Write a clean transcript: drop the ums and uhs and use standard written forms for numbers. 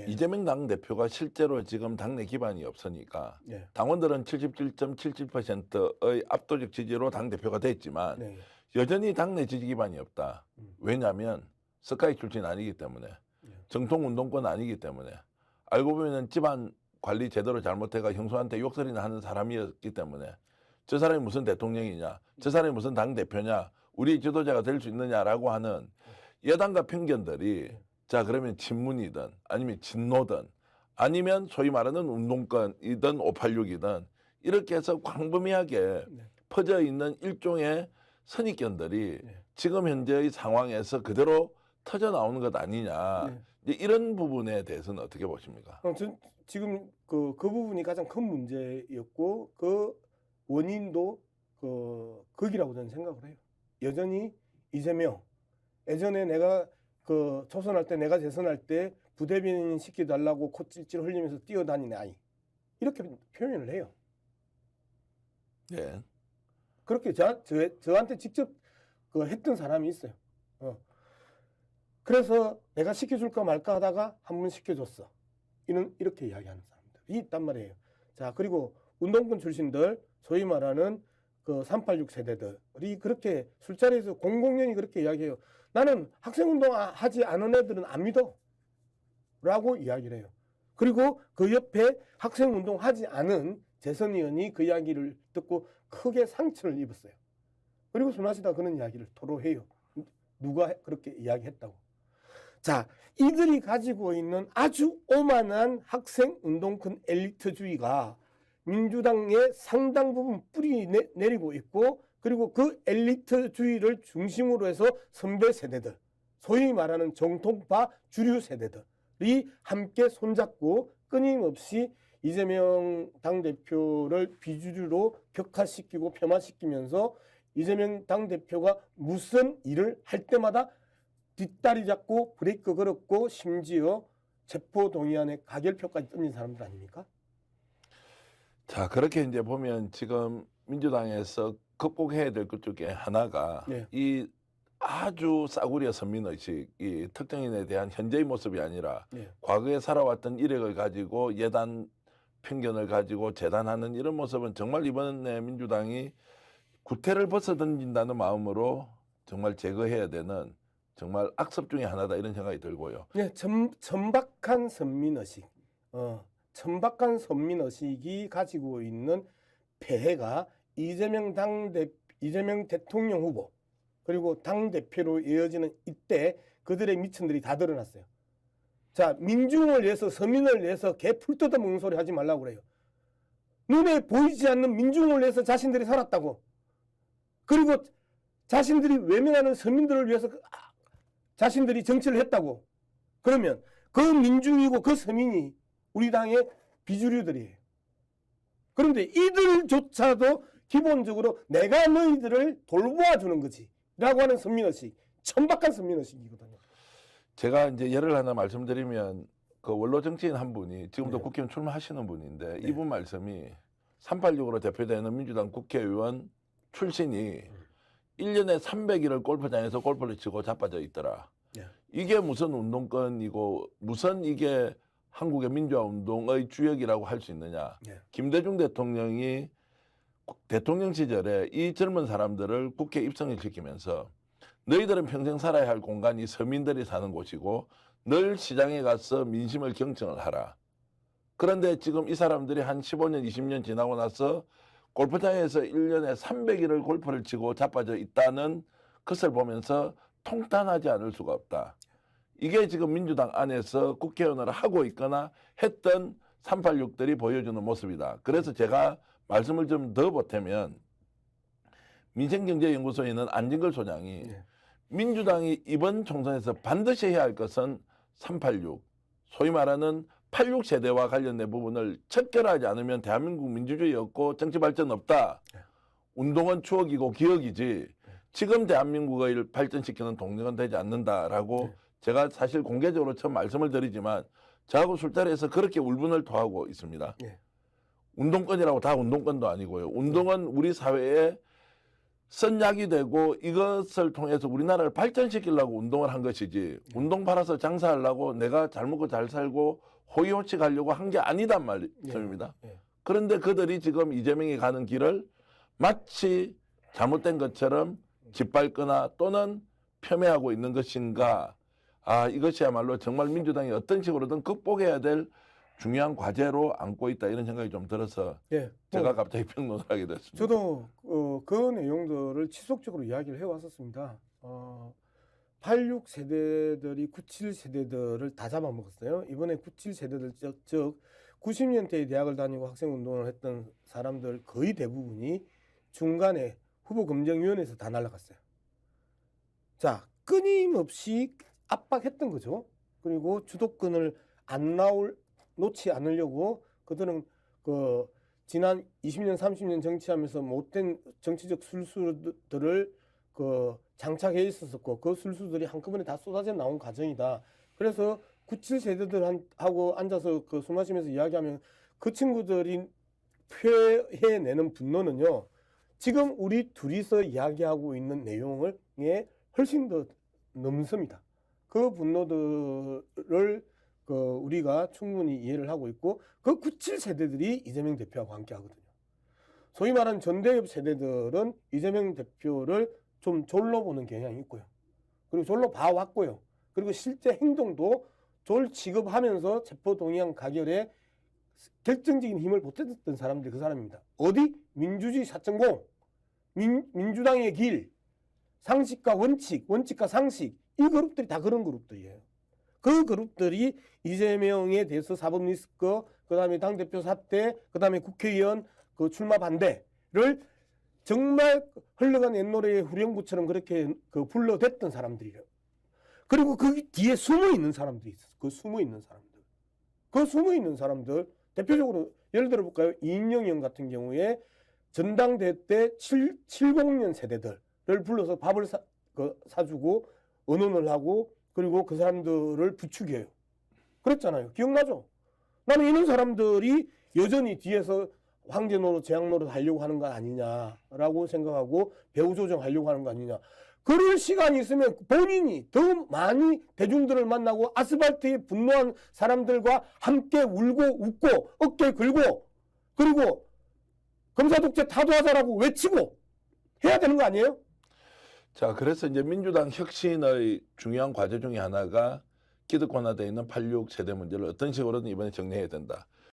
이재명 당대표가 실제로 지금 당내 기반이 없으니까 네. 당원들은 77.77%의 압도적 지지로 당대표가 됐지만 네. 여전히 당내 지지 기반이 없다. 왜냐하면 스카이 출신 아니기 때문에 정통 운동권 아니기 때문에 알고 보면 집안 관리 제대로 잘못해가 형수한테 욕설이나 하는 사람이었기 때문에 저 사람이 무슨 대통령이냐, 저 사람이 무슨 당대표냐, 우리 지도자가 될 수 있느냐라고 하는 여당과 편견들이 자 그러면 친문이든 아니면 진노든 아니면 소위 말하는 운동권이든 586이든 이렇게 해서 광범위하게 퍼져 있는 일종의 선입견들이 지금 현재의 상황에서 그대로 터져 나오는 것 아니냐. 이제 이런 부분에 대해서는 어떻게 보십니까? 지금 그 부분이 가장 큰 문제였고 그 원인도 거기라고 저는 생각을 해요. 여전히 이재명 예전에 내가 그 초선할 때 내가 재선할 때 부대변인 시켜달라고 코 찔찔 흘리면서 뛰어다니는 아이 이렇게 표현을 해요. 예. 그렇게 저한테 직접 했던 사람이 있어요. 그래서 내가 시켜줄까 말까 하다가 한 번 시켜줬어. 이렇게 이야기하는 사람들이 있단 말이에요. 자, 그리고 운동권 출신들, 소위 말하는 그 386 세대들이 그렇게 술자리에서 공공연히 그렇게 이야기해요. 나는 학생운동 하지 않은 애들은 안 믿어. 라고 이야기를 해요. 그리고 그 옆에 학생운동 하지 않은 재선 의원이 그 이야기를 듣고 크게 상처를 입었어요. 그리고 술 마시다 그런 이야기를 토로해요. 누가 그렇게 이야기했다고. 자, 이들이 가지고 있는 아주 오만한 학생운동권 엘리트주의가 민주당의 상당 부분 뿌리 내리고 있고 그리고 그 엘리트주의를 중심으로 해서 선배 세대들, 소위 말하는 정통파 주류 세대들이 함께 손잡고 끊임없이 이재명 당대표를 비주류로 격화시키고 폄하시키면서 이재명 당대표가 무슨 일을 할 때마다 뒷다리 잡고 브레이크 걸었고 심지어 체포동의안에 가결표까지 던진 사람들 아닙니까? 자, 그렇게 이제 보면 지금 민주당에서 극복해야 될 것 중에 하나가 이 아주 싸구려 선민의식이 특정인에 대한 현재의 모습이 아니라 과거에 살아왔던 이력을 가지고 예단 편견을 가지고 재단하는 이런 모습은 정말 이번에 민주당이 구태를 벗어던진다는 마음으로 정말 제거해야 되는 정말 악습 중에 하나다 이런 생각이 들고요. 네, 천박한 선민의식. 천박한 선민의식이 가지고 있는 폐해가 이재명 대통령 후보 그리고 당대표로 이어지는 이때 그들의 미천들이 다 드러났어요. 자, 민중을 위해서 서민을 위해서 개 풀 뜯어먹는 소리 하지 말라고 그래요. 눈에 보이지 않는 민중을 위해서 자신들이 살았다고. 그리고 자신들이 외면하는 서민들을 위해서 자신들이 정치를 했다고. 그러면 그 민중이고 그 서민이 우리 당의 비주류들이에요. 그런데 이들조차도 기본적으로 내가 너희들을 돌보아주는 거지 라고 하는 선민의식, 천박한 선민의식이거든요. 제가 이제 예를 하나 말씀드리면 그 원로 정치인 한 분이 지금도 국회의원 출마하시는 분인데 이분 말씀이 386으로 대표되는 민주당 국회의원 출신이 1년에 300일을 골프장에서 골프를 치고 자빠져 있더라. 이게 무슨 운동권이고 무슨 이게 한국의 민주화 운동의 주역이라고 할 수 있느냐. 김대중 대통령이 대통령 시절에 이 젊은 사람들을 국회에 입성을 시키면서 너희들은 평생 살아야 할 공간이 서민들이 사는 곳이고 늘 시장에 가서 민심을 경청을 하라. 그런데 지금 이 사람들이 한 15년, 20년 지나고 나서 골프장에서 1년에 300일을 골프를 치고 자빠져 있다는 것을 보면서 통탄하지 않을 수가 없다. 이게 지금 민주당 안에서 국회의원을 하고 있거나 했던 386들이 보여주는 모습이다. 그래서 제가 말씀을 좀 더 보태면 민생경제연구소에 있는 안진걸 소장이 민주당이 이번 총선에서 반드시 해야 할 것은 386, 소위 말하는 86세대와 관련된 부분을 척결하지 않으면 대한민국 민주주의 없고 정치 발전 없다. 운동은 추억이고 기억이지 지금 대한민국을 발전시키는 동력은 되지 않는다라고 제가 사실 공개적으로 처음 말씀을 드리지만 저하고 술자리에서 그렇게 울분을 토하고 있습니다. 운동권이라고 다 운동권도 아니고요. 운동은 우리 사회에 쓴 약이 되고 이것을 통해서 우리나라를 발전시키려고 운동을 한 것이지 운동 팔아서 장사하려고 내가 잘 먹고 잘 살고 호의호치 가려고 한 게 아니단 말씀입니다. 예. 그런데 그들이 지금 이재명이 가는 길을 마치 잘못된 것처럼 짓밟거나 또는 폄훼하고 있는 것인가. 아, 이것이야말로 정말 민주당이 어떤 식으로든 극복해야 될 중요한 과제로 안고 있다 이런 생각이 좀 들어서 예. 제가 갑자기 평론을 하게 됐습니다. 저도 그 내용들을 지속적으로 이야기를 해왔었습니다. 86 세대들이 97 세대들을 다 잡아먹었어요. 이번에 97 세대들 즉 90년대에 대학을 다니고 학생운동을 했던 사람들 거의 대부분이 중간에 후보검증위원회에서 다 날아갔어요. 자, 끊임없이 압박했던 거죠. 그리고 주도권을 놓지 않으려고 그들은 그 지난 20년, 30년 정치하면서 못된 정치적 술수들을 그 장착해 있었고 그 술수들이 한꺼번에 다 쏟아져 나온 과정이다. 그래서 97 세대들하고 앉아서 그 술 마시면서 이야기하면 그 친구들이 표해내는 분노는요. 지금 우리 둘이서 이야기하고 있는 내용을 훨씬 더 넘습니다. 그 분노들을 우리가 충분히 이해를 하고 있고 그 97 세대들이 이재명 대표하고 함께 하거든요. 소위 말하는 전대협 세대들은 이재명 대표를 좀 졸로 보는 경향이 있고요. 그리고 졸로 봐왔고요. 그리고 실제 행동도 졸 취급하면서 체포동의안 가결에 결정적인 힘을 보탰던 사람들이 그 사람입니다. 어디? 민주주의 4.0, 민주당의 길, 상식과 원칙, 원칙과 상식, 이 그룹들이 다 그런 그룹들이에요. 그 그룹들이 이재명에 대해서 사법 리스크, 그다음에 당대표 사퇴, 그다음에 국회의원 그 출마 반대를 정말 흘러간 옛노래의 후렴구처럼 그렇게 불러댔던 사람들이에요. 그리고 그 뒤에 숨어 있는 사람들이 있어요. 그 숨어 있는 사람들. 그 숨어 있는 사람들 대표적으로 예를 들어 볼까요? 이인영 의원 같은 경우에 전당대회 때 70년 세대들을 불러서 밥을 사주고 언언을 하고 그리고 그 사람들을 부추겨요. 그랬잖아요. 기억나죠? 나는 이런 사람들이 여전히 뒤에서 황제 노릇, 재앙 노릇 하려고 하는 거 아니냐라고 생각하고 배후 조정하려고 하는 거 아니냐. 그럴 시간이 있으면 본인이 더 많이 대중들을 만나고 아스팔트에 분노한 사람들과 함께 울고 웃고 어깨 긁고 그리고 검사 독재 타도하자라고 외치고 해야 되는 거 아니에요? 자, 그래서 이제 민주당 혁신의 중요한 과제 중에 하나가 기득권화되어 있는 86 세대 문제를 어떤 식으로든 이번에 정리해야 된다.